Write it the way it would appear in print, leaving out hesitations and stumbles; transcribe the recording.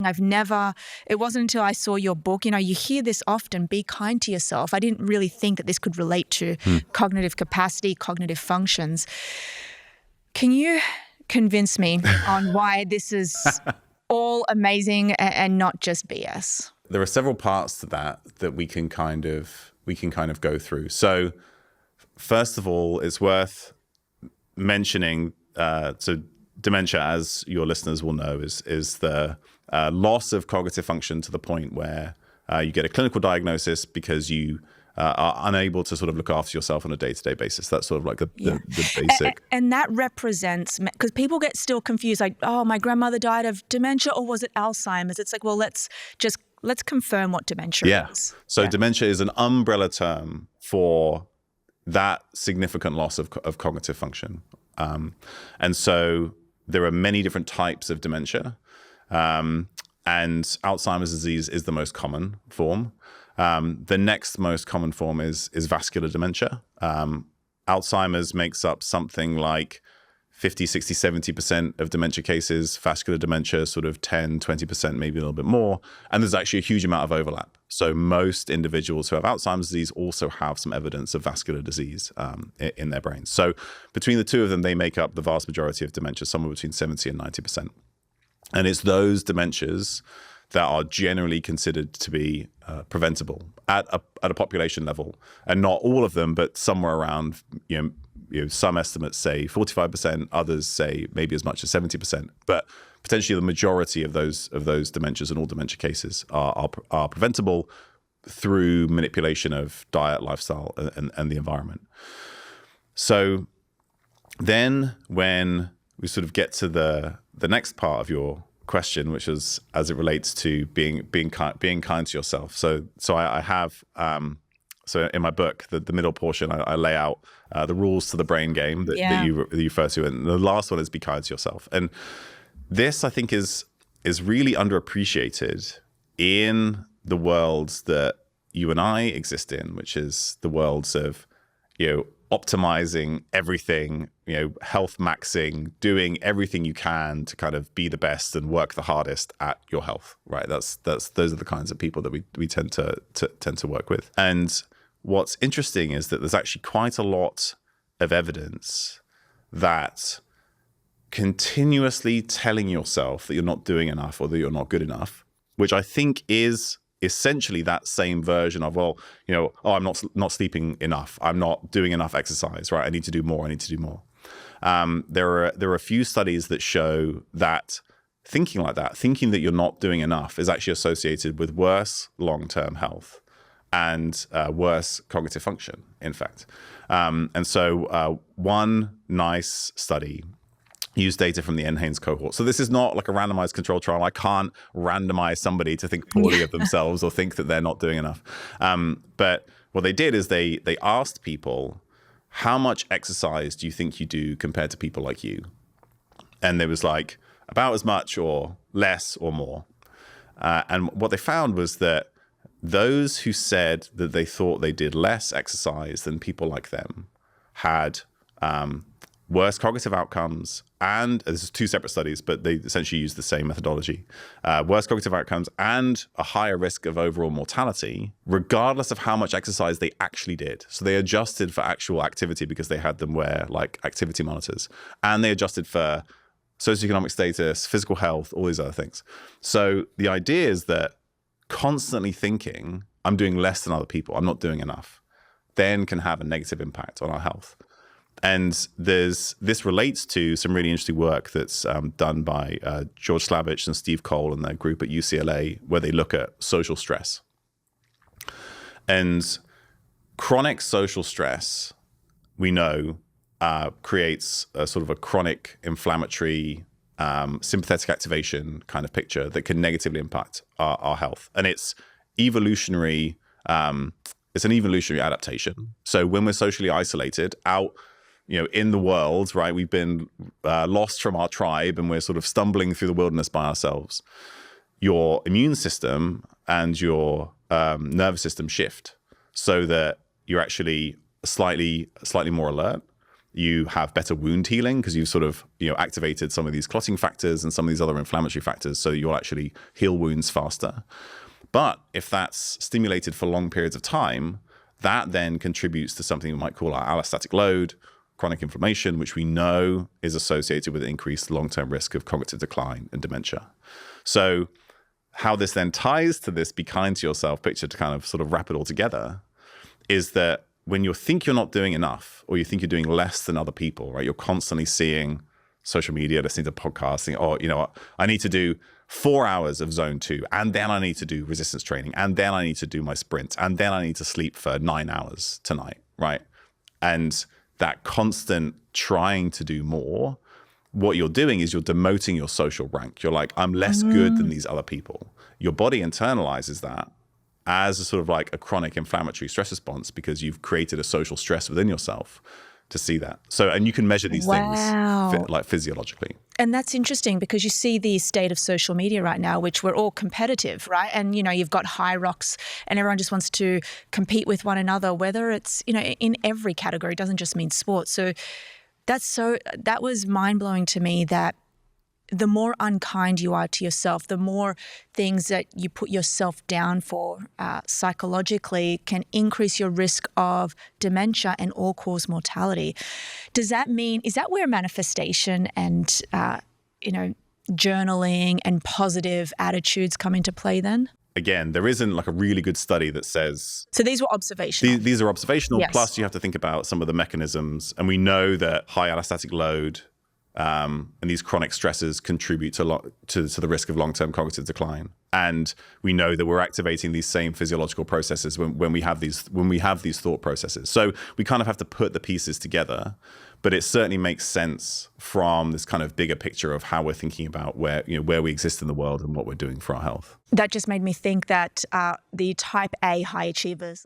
It wasn't until I saw your book, you hear this often, be kind to yourself. I didn't really think that this could relate to cognitive capacity, cognitive functions. Can you convince me on why this is all amazing and not just BS? There are several parts to that we can kind of go through. So first of all, it's worth mentioning, so dementia, as your listeners will know, is the loss of cognitive function to the point where you get a clinical diagnosis because you are unable to sort of look after yourself on a day-to-day basis. That's sort of like the basic. And that represents, because people get still confused, like, oh, my grandmother died of dementia, or was it Alzheimer's? It's like, well, let's confirm what dementia is. So dementia is an umbrella term for that significant loss of cognitive function. And so there are many different types of dementia. And Alzheimer's disease is the most common form. The next most common form is vascular dementia. Alzheimer's makes up something like 50, 60, 70% of dementia cases, vascular dementia sort of 10, 20%, maybe a little bit more. And there's actually a huge amount of overlap. So most individuals who have Alzheimer's disease also have some evidence of vascular disease in their brains. So between the two of them, they make up the vast majority of dementia, somewhere between 70 and 90%. And it's those dementias that are generally considered to be preventable at a population level, and not all of them, but somewhere around, some estimates say 45%, others say maybe as much as 70%. But potentially the majority of those dementias and all dementia cases are preventable through manipulation of diet, lifestyle, and the environment. So then when we sort of get to the next part of your question, which is as it relates to being kind to yourself. So I have so in my book, the middle portion, I lay out the rules to the brain game that you refer to, and the last one is be kind to yourself. And this, I think, is really underappreciated in the worlds that you and I exist in, which is the worlds of optimizing everything, health maxing, doing everything you can to kind of be the best and work the hardest at your health, right? Those are the kinds of people that we tend to work with. And what's interesting is that there's actually quite a lot of evidence that continuously telling yourself that you're not doing enough or that you're not good enough, which I think is essentially that same version of, I'm not sleeping enough. I'm not doing enough exercise, right? I need to do more. There are a few studies that show that thinking like that, thinking that you're not doing enough, is actually associated with worse long-term health and worse cognitive function, in fact. And so one nice study used data from the NHANES cohort. So this is not like a randomized control trial. I can't randomize somebody to think poorly of themselves or think that they're not doing enough. But what they did is they asked people, how much exercise do you think you do compared to people like you? And there was like about as much or less or more. And what they found was that those who said that they thought they did less exercise than people like them had worse cognitive outcomes, and this is two separate studies, but they essentially use the same methodology, worse cognitive outcomes and a higher risk of overall mortality, regardless of how much exercise they actually did. So they adjusted for actual activity because they had them wear like activity monitors, and they adjusted for socioeconomic status, physical health, all these other things. So the idea is that constantly thinking, I'm doing less than other people, I'm not doing enough, then can have a negative impact on our health. And this relates to some really interesting work that's done by George Slavich and Steve Cole and their group at UCLA, where they look at social stress. And chronic social stress, we know, creates a sort of a chronic inflammatory sympathetic activation kind of picture that can negatively impact our health. And it's evolutionary. It's an evolutionary adaptation. So when we're socially isolated out, in the world, right, we've been lost from our tribe and we're sort of stumbling through the wilderness by ourselves. Your immune system and your nervous system shift so that you're actually slightly more alert. You have better wound healing because you've sort of, activated some of these clotting factors and some of these other inflammatory factors, so you'll actually heal wounds faster. But if that's stimulated for long periods of time, that then contributes to something we might call our allostatic load, chronic inflammation, which we know is associated with increased long-term risk of cognitive decline and dementia. So how this then ties to this be kind to yourself picture, to kind of sort of wrap it all together, is that when you think you're not doing enough, or you think you're doing less than other people, right? You're constantly seeing social media, listening to podcasts, thinking, oh, you know what? I need to do 4 hours of zone 2, and then I need to do resistance training, and then I need to do my sprint, and then I need to sleep for 9 hours tonight, right? And that constant trying to do more, what you're doing is you're demoting your social rank. You're like, I'm less good than these other people. Your body internalizes that as a sort of like a chronic inflammatory stress response because you've created a social stress within yourself to see that. So, and you can measure these things like physiologically. And that's interesting because you see the state of social media right now, which we're all competitive, right? And, you've got high rocks and everyone just wants to compete with one another, whether it's, in every category. It doesn't just mean sports. So that was mind-blowing to me, that the more unkind you are to yourself, the more things that you put yourself down for psychologically can increase your risk of dementia and all-cause mortality. Does that mean, is that where manifestation and, journaling and positive attitudes come into play then? Again, there isn't like a really good study that says... So these were observational. These are observational, yes. Plus you have to think about some of the mechanisms. And we know that high allostatic load and these chronic stresses contribute to the risk of long-term cognitive decline. And we know that we're activating these same physiological processes when we have these thought processes. So we kind of have to put the pieces together, but it certainly makes sense from this kind of bigger picture of how we're thinking about where we exist in the world and what we're doing for our health. That just made me think that the type A high achievers,